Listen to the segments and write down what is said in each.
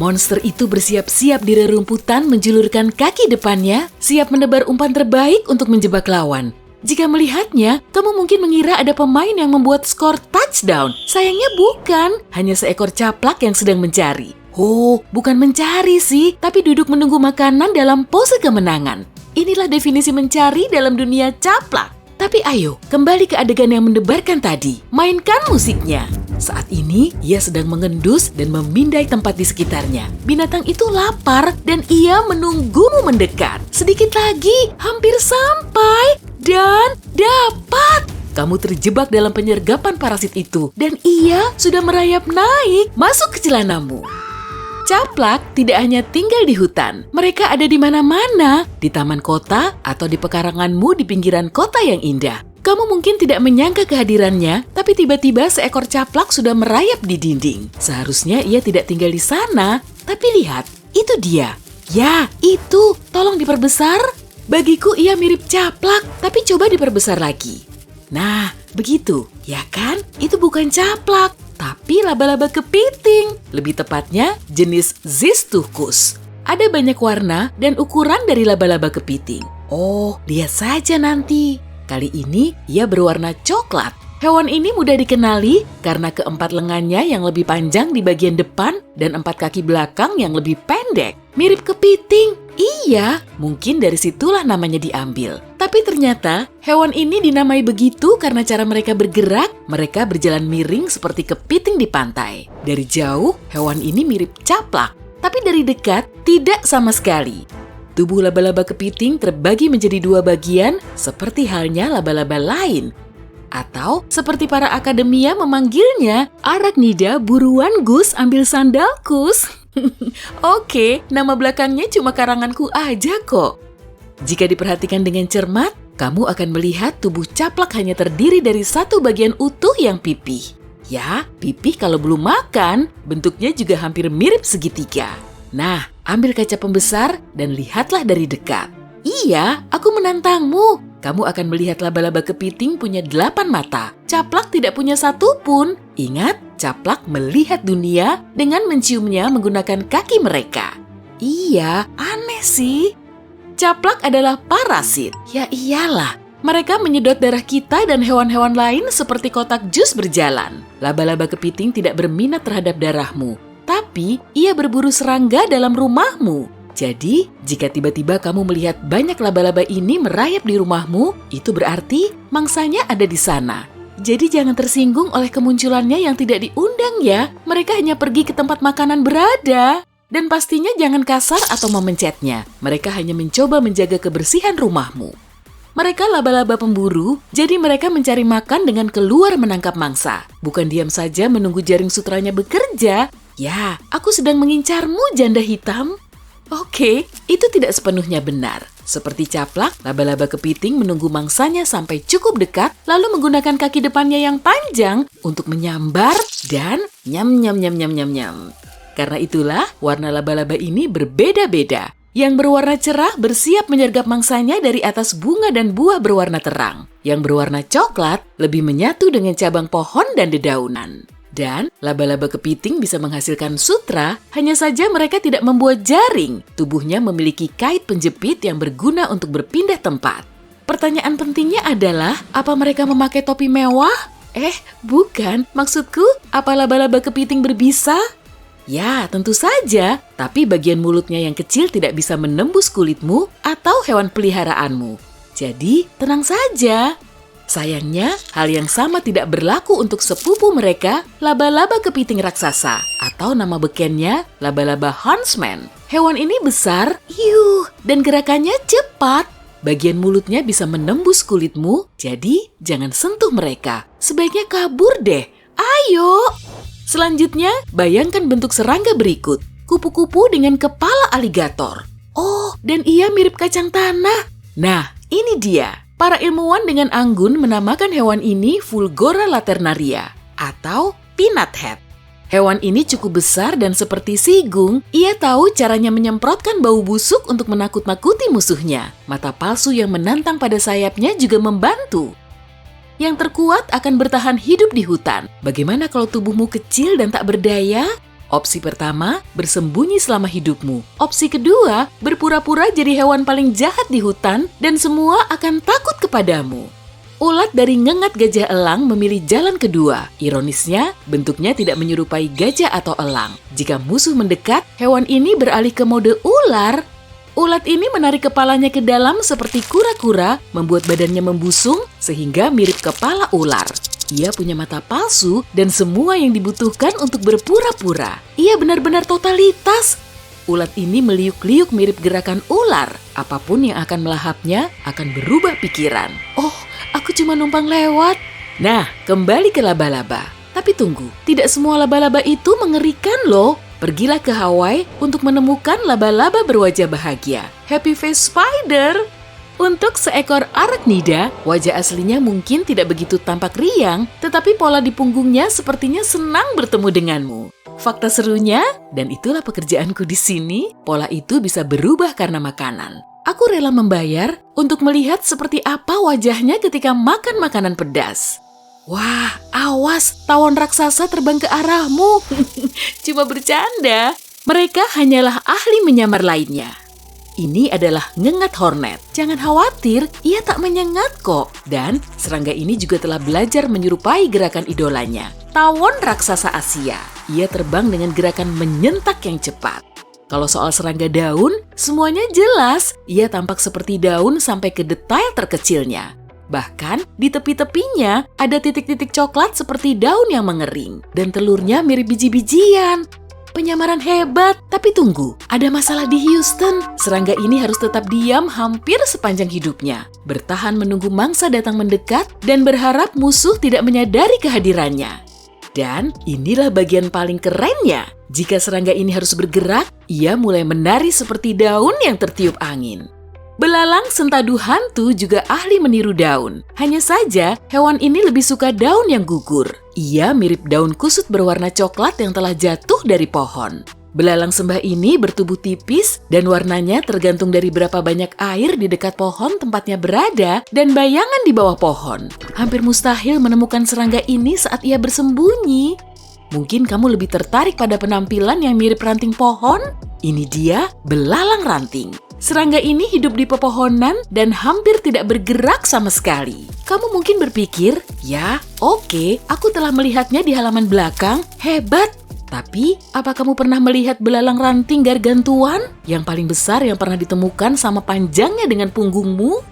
Monster itu bersiap-siap di rerumputan menjulurkan kaki depannya, siap menebar umpan terbaik untuk menjebak lawan. Jika melihatnya, kamu mungkin mengira ada pemain yang membuat skor touchdown. Sayangnya bukan, hanya seekor caplak yang sedang mencari. Oh, bukan mencari sih, tapi duduk menunggu makanan dalam pose kemenangan. Inilah definisi mencari dalam dunia caplak. Tapi ayo, kembali ke adegan yang mendebarkan tadi. Mainkan musiknya. Saat ini, ia sedang mengendus dan memindai tempat di sekitarnya. Binatang itu lapar dan ia menunggumu mendekat. Sedikit lagi, hampir sampai. Dan dapat! Kamu terjebak dalam penyergapan parasit itu. Dan ia sudah merayap naik, masuk ke celanamu. Caplak tidak hanya tinggal di hutan, mereka ada di mana-mana, di taman kota atau di pekaranganmu di pinggiran kota yang indah. Kamu mungkin tidak menyangka kehadirannya, tapi tiba-tiba seekor caplak sudah merayap di dinding. Seharusnya ia tidak tinggal di sana, tapi lihat, itu dia. Ya, itu, tolong diperbesar. Bagiku ia mirip caplak, tapi coba diperbesar lagi. Nah, begitu, ya kan? Itu bukan caplak, tapi laba-laba kepiting. Lebih tepatnya, jenis Xisthuscus. Ada banyak warna dan ukuran dari laba-laba kepiting. Oh, lihat saja nanti. Kali ini, ia berwarna coklat. Hewan ini mudah dikenali karena keempat lengannya yang lebih panjang di bagian depan dan 4 kaki belakang yang lebih pendek. Mirip kepiting. Iya, mungkin dari situlah namanya diambil. Tapi ternyata hewan ini dinamai begitu karena cara mereka bergerak, mereka berjalan miring seperti kepiting di pantai. Dari jauh, hewan ini mirip caplak, tapi dari dekat tidak sama sekali. Tubuh laba-laba kepiting terbagi menjadi 2 bagian seperti halnya laba-laba lain. Atau seperti para akademia memanggilnya, Arachnida, buruan Gus ambil sandalkus. Oke, nama belakangnya cuma karanganku aja kok. Jika diperhatikan dengan cermat, kamu akan melihat tubuh caplak hanya terdiri dari 1 bagian utuh yang pipih. Ya, pipih kalau belum makan, bentuknya juga hampir mirip segitiga. Nah, ambil kaca pembesar dan lihatlah dari dekat. Iya, aku menantangmu. Kamu akan melihat laba-laba kepiting punya 8 mata. Caplak tidak punya 1 pun. Ingat, caplak melihat dunia dengan menciumnya menggunakan kaki mereka. Iya, aneh sih. Caplak adalah parasit. Ya iyalah, mereka menyedot darah kita dan hewan-hewan lain seperti kotak jus berjalan. Laba-laba kepiting tidak berminat terhadap darahmu, tapi ia berburu serangga dalam rumahmu. Jadi, jika tiba-tiba kamu melihat banyak laba-laba ini merayap di rumahmu, itu berarti mangsanya ada di sana. Jadi jangan tersinggung oleh kemunculannya yang tidak diundang ya. Mereka hanya pergi ke tempat makanan berada. Dan pastinya jangan kasar atau memencetnya. Mereka hanya mencoba menjaga kebersihan rumahmu. Mereka laba-laba pemburu, jadi mereka mencari makan dengan keluar menangkap mangsa. Bukan diam saja menunggu jaring sutranya bekerja. Ya, aku sedang mengincarmu, janda hitam. Oke, itu tidak sepenuhnya benar. Seperti caplak, laba-laba kepiting menunggu mangsanya sampai cukup dekat, lalu menggunakan kaki depannya yang panjang untuk menyambar dan nyam. Karena itulah, warna laba-laba ini berbeda-beda. Yang berwarna cerah bersiap menyergap mangsanya dari atas bunga dan buah berwarna terang. Yang berwarna coklat lebih menyatu dengan cabang pohon dan dedaunan. Dan laba-laba kepiting bisa menghasilkan sutra, hanya saja mereka tidak membuat jaring. Tubuhnya memiliki kait penjepit yang berguna untuk berpindah tempat. Pertanyaan pentingnya adalah, apa mereka memakai topi mewah? Bukan. Maksudku, apa laba-laba kepiting berbisa? Ya, tentu saja. Tapi bagian mulutnya yang kecil tidak bisa menembus kulitmu atau hewan peliharaanmu. Jadi, tenang saja. Sayangnya, hal yang sama tidak berlaku untuk sepupu mereka, laba-laba kepiting raksasa, atau nama bekennya laba-laba huntsman. Hewan ini besar, dan gerakannya cepat. Bagian mulutnya bisa menembus kulitmu, jadi jangan sentuh mereka. Sebaiknya kabur deh. Ayo! Selanjutnya, bayangkan bentuk serangga berikut. Kupu-kupu dengan kepala aligator. Oh, dan ia mirip kacang tanah. Nah, ini dia. Para ilmuwan dengan anggun menamakan hewan ini Fulgora laternaria atau peanut head. Hewan ini cukup besar dan seperti sigung, ia tahu caranya menyemprotkan bau busuk untuk menakut-nakuti musuhnya. Mata palsu yang menantang pada sayapnya juga membantu. Yang terkuat akan bertahan hidup di hutan. Bagaimana kalau tubuhmu kecil dan tak berdaya? Opsi pertama, bersembunyi selama hidupmu. Opsi kedua, berpura-pura jadi hewan paling jahat di hutan dan semua akan takut kepadamu. Ulat dari ngengat gajah elang memilih jalan kedua. Ironisnya, bentuknya tidak menyerupai gajah atau elang. Jika musuh mendekat, hewan ini beralih ke mode ular. Ulat ini menarik kepalanya ke dalam seperti kura-kura, membuat badannya membusung sehingga mirip kepala ular. Ia punya mata palsu dan semua yang dibutuhkan untuk berpura-pura. Ia benar-benar totalitas. Ulat ini meliuk-liuk mirip gerakan ular. Apapun yang akan melahapnya akan berubah pikiran. Oh, aku cuma numpang lewat. Nah, kembali ke laba-laba. Tapi tunggu, tidak semua laba-laba itu mengerikan loh. Pergilah ke Hawaii untuk menemukan laba-laba berwajah bahagia. Happy Face Spider! Untuk seekor arachnida, wajah aslinya mungkin tidak begitu tampak riang, tetapi pola di punggungnya sepertinya senang bertemu denganmu. Fakta serunya, dan itulah pekerjaanku di sini, pola itu bisa berubah karena makanan. Aku rela membayar untuk melihat seperti apa wajahnya ketika makan makanan pedas. Wah, awas, tawon raksasa terbang ke arahmu. Cuma bercanda. Mereka hanyalah ahli menyamar lainnya. Ini adalah ngengat hornet. Jangan khawatir, ia tak menyengat kok. Dan serangga ini juga telah belajar menyerupai gerakan idolanya, tawon raksasa Asia. Ia terbang dengan gerakan menyentak yang cepat. Kalau soal serangga daun, semuanya jelas. Ia tampak seperti daun sampai ke detail terkecilnya. Bahkan di tepi-tepinya ada titik-titik coklat seperti daun yang mengering. Dan telurnya mirip biji-bijian. Penyamaran hebat, tapi tunggu, ada masalah di Houston. Serangga ini harus tetap diam hampir sepanjang hidupnya, bertahan menunggu mangsa datang mendekat, dan berharap musuh tidak menyadari kehadirannya. Dan inilah bagian paling kerennya. Jika serangga ini harus bergerak, ia mulai menari seperti daun yang tertiup angin. Belalang sentadu hantu juga ahli meniru daun. Hanya saja, hewan ini lebih suka daun yang gugur. Ia mirip daun kusut berwarna coklat yang telah jatuh dari pohon. Belalang sembah ini bertubuh tipis dan warnanya tergantung dari berapa banyak air di dekat pohon tempatnya berada dan bayangan di bawah pohon. Hampir mustahil menemukan serangga ini saat ia bersembunyi. Mungkin kamu lebih tertarik pada penampilan yang mirip ranting pohon? Ini dia belalang ranting. Serangga ini hidup di pepohonan dan hampir tidak bergerak sama sekali. Kamu mungkin berpikir, ya oke, aku telah melihatnya di halaman belakang, hebat. Tapi, apa kamu pernah melihat belalang ranting gargantuan? Yang paling besar yang pernah ditemukan sama panjangnya dengan punggungmu?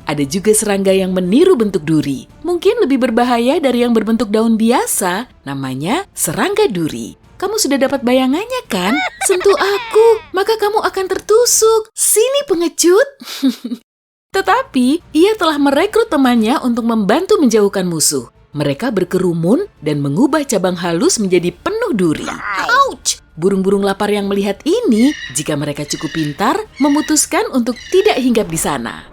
Ada juga serangga yang meniru bentuk duri. Mungkin lebih berbahaya dari yang berbentuk daun biasa, namanya serangga duri. Kamu sudah dapat bayangannya kan? Sentuh aku, maka kamu akan tertusuk. Sini pengecut. Tetapi, ia telah merekrut temannya untuk membantu menjauhkan musuh. Mereka berkerumun dan mengubah cabang halus menjadi penuh duri. Ouch! Burung-burung lapar yang melihat ini, jika mereka cukup pintar, memutuskan untuk tidak hinggap di sana.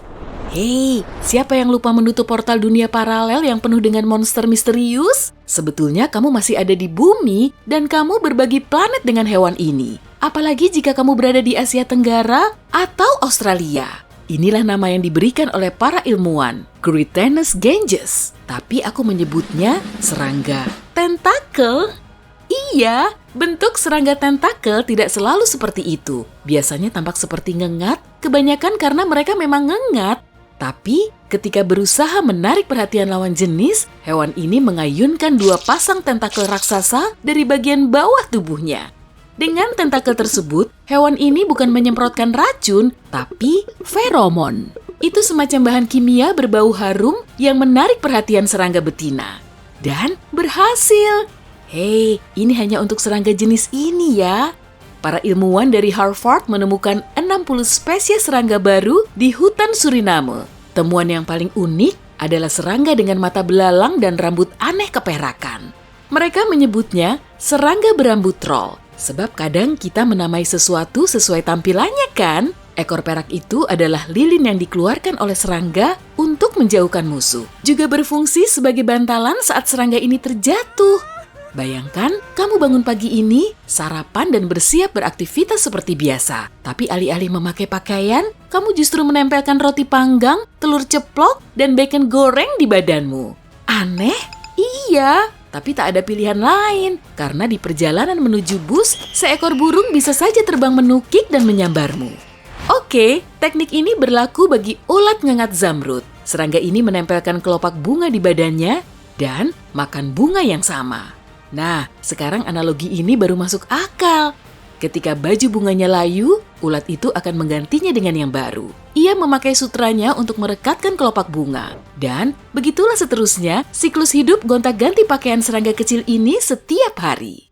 Hei, siapa yang lupa menutup portal dunia paralel yang penuh dengan monster misterius? Sebetulnya kamu masih ada di bumi dan kamu berbagi planet dengan hewan ini. Apalagi jika kamu berada di Asia Tenggara atau Australia. Inilah nama yang diberikan oleh para ilmuwan, Creightonus ganges. Tapi aku menyebutnya serangga tentakel. Iya, bentuk serangga tentakel tidak selalu seperti itu. Biasanya tampak seperti ngengat, kebanyakan karena mereka memang ngengat. Tapi, ketika berusaha menarik perhatian lawan jenis, hewan ini mengayunkan dua pasang tentakel raksasa dari bagian bawah tubuhnya. Dengan tentakel tersebut, hewan ini bukan menyemprotkan racun, tapi feromon. Itu semacam bahan kimia berbau harum yang menarik perhatian serangga betina. Dan berhasil! Hei, ini hanya untuk serangga jenis ini ya. Para ilmuwan dari Harvard menemukan 60 spesies serangga baru di hutan Suriname. Temuan yang paling unik adalah serangga dengan mata belalang dan rambut aneh keperakan. Mereka menyebutnya serangga berambut troll, sebab kadang kita menamai sesuatu sesuai tampilannya kan? Ekor perak itu adalah lilin yang dikeluarkan oleh serangga untuk menjauhkan musuh. Juga berfungsi sebagai bantalan saat serangga ini terjatuh. Bayangkan, kamu bangun pagi ini, sarapan dan bersiap beraktivitas seperti biasa. Tapi alih-alih memakai pakaian, kamu justru menempelkan roti panggang, telur ceplok, dan bacon goreng di badanmu. Aneh? Iya. Tapi tak ada pilihan lain, karena di perjalanan menuju bus, seekor burung bisa saja terbang menukik dan menyambarmu. Oke, teknik ini berlaku bagi ulat ngengat zamrud. Serangga ini menempelkan kelopak bunga di badannya dan makan bunga yang sama. Nah, sekarang analogi ini baru masuk akal. Ketika baju bunganya layu, ulat itu akan menggantinya dengan yang baru. Ia memakai sutranya untuk merekatkan kelopak bunga. Dan begitulah seterusnya, siklus hidup gonta-ganti pakaian serangga kecil ini setiap hari.